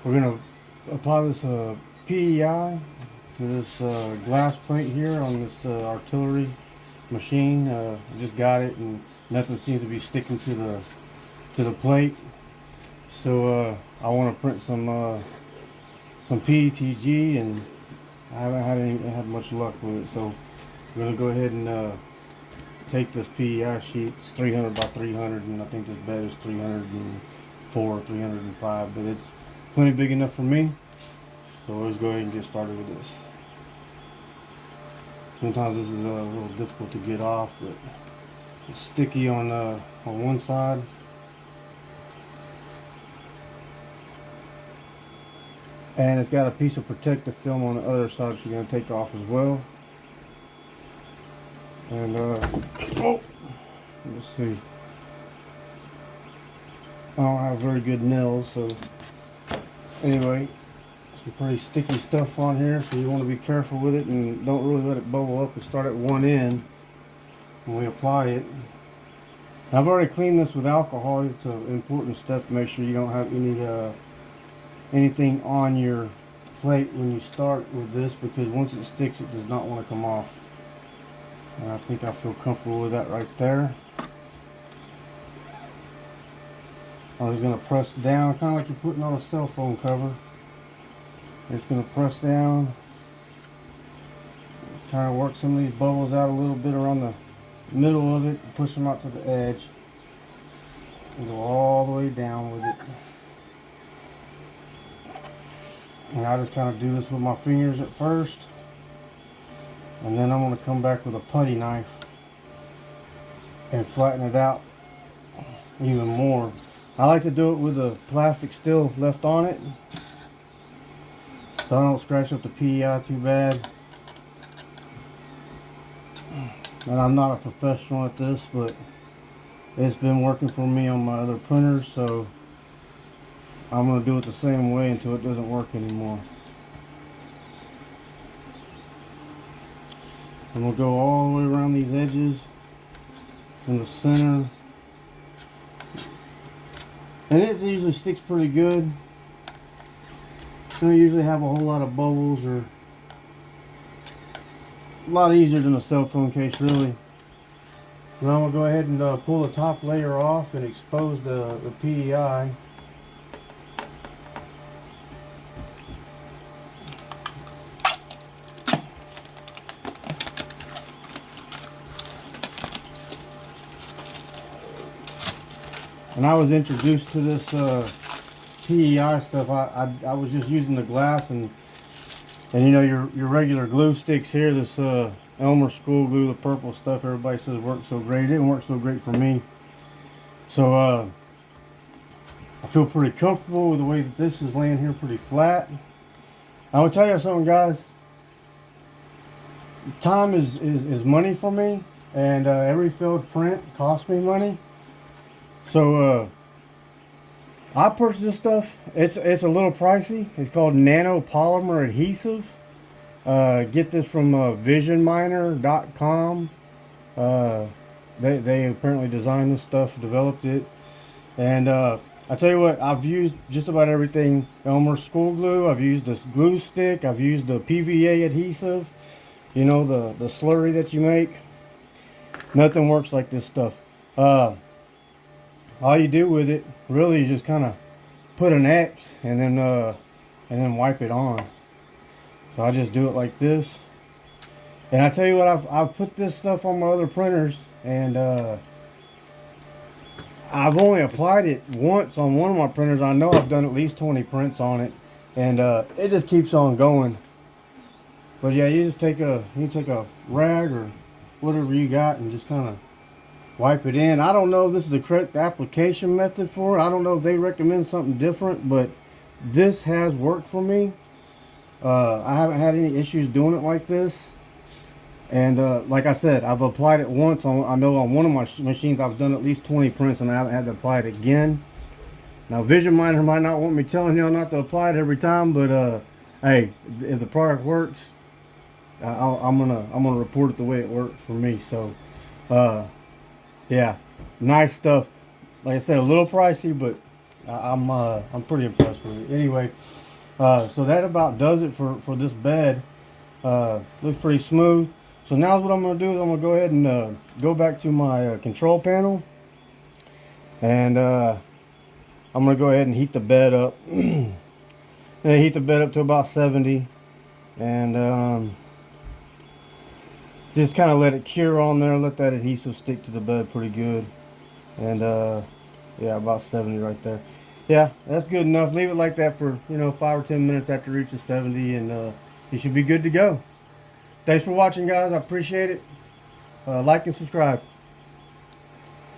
We're going to apply this PEI to this glass plate here on this artillery machine. I just got it and nothing seems to be sticking to the plate. So I want to print some PETG, and I haven't had much luck with it. So we're going to go ahead and take this PEI sheet. It's 300 by 300, and I think this bed is 304, 305, but it's plenty big enough for me. So let's go ahead and get started with this. Sometimes this is a little difficult to get off, but it's sticky on one side. And it's got a piece of protective film on the other side that you're going to take off as well. And oh, let's see. I don't have very good nails, so anyway, some pretty sticky stuff on here, so you want to be careful with it and don't really let it bubble up and start at one end when we apply it. I've already cleaned this with alcohol. It's an important step to make sure you don't have anything on your plate when you start with this, because once it sticks, it does not want to come off. And I think I feel comfortable with that right there. I'm just going to press down, kind of like you're putting on a cell phone cover. Just going to press down, try to work some of these bubbles out a little bit around the middle of it, and push them out to the edge, and go all the way down with it. And I just kind of do this with my fingers at first, and then I'm going to come back with a putty knife and flatten it out even more. I like to do it with the plastic still left on it, so I don't scratch up the PEI too bad. And I'm not a professional at this, but it's been working for me on my other printers, so I'm going to do it the same way until it doesn't work anymore. I'm going to go all the way around these edges in the center. And it usually sticks pretty good. Don't usually have a whole lot of bubbles, or a lot easier than a cell phone case, really. Now I'm going to go ahead and pull the top layer off and expose the PEI. When I was introduced to this PEI stuff, I was just using the glass and you know, your regular glue sticks here, this Elmer School glue, the purple stuff everybody says works so great. It didn't work so great for me. So I feel pretty comfortable with the way that this is laying here, pretty flat. I will tell you something, guys. Time is money for me, and every failed print costs me money. So I purchased this stuff. It's a little pricey. It's called Nano Polymer adhesive. Get this from visionminer.com. They apparently designed this stuff, developed it, and I tell you what, I've used just about everything. Elmer School glue. I've used this glue stick. I've used the PVA adhesive. You know, the slurry that you make. Nothing works like this stuff. All you do with it really is just kind of put an X and then wipe it on. So I just do it like this. And I tell you what, I've put this stuff on my other printers, and I've only applied it once on one of my printers. I know I've done at least 20 prints on it, and it just keeps on going. But yeah, you take a rag or whatever you got and just kind of wipe it in. I don't know if this is the correct application method for it. I don't know if they recommend something different, but this has worked for me. I haven't had any issues doing it like this. And like I said, I've applied it once. I know on one of my machines I've done at least 20 prints, and I haven't had to apply it again. Now Vision Miner might not want me telling y'all not to apply it every time, but hey, if the product works, I'm gonna report it the way it worked for me. So yeah, nice stuff. Like I said, a little pricey, but I'm pretty impressed with it. Anyway, so that about does it for this bed. Looks pretty smooth. So now what I'm going to do is I'm going to go ahead and go back to my control panel, and I'm going to go ahead and heat the bed up. And heat the bed up to about 70, and just kind of let it cure on there. Let that adhesive stick to the bed pretty good. And yeah, about 70 right there. Yeah, that's good enough. Leave it like that for 5 or 10 minutes after it reaches 70, and you should be good to go. Thanks for watching, guys. I appreciate it. Like and subscribe.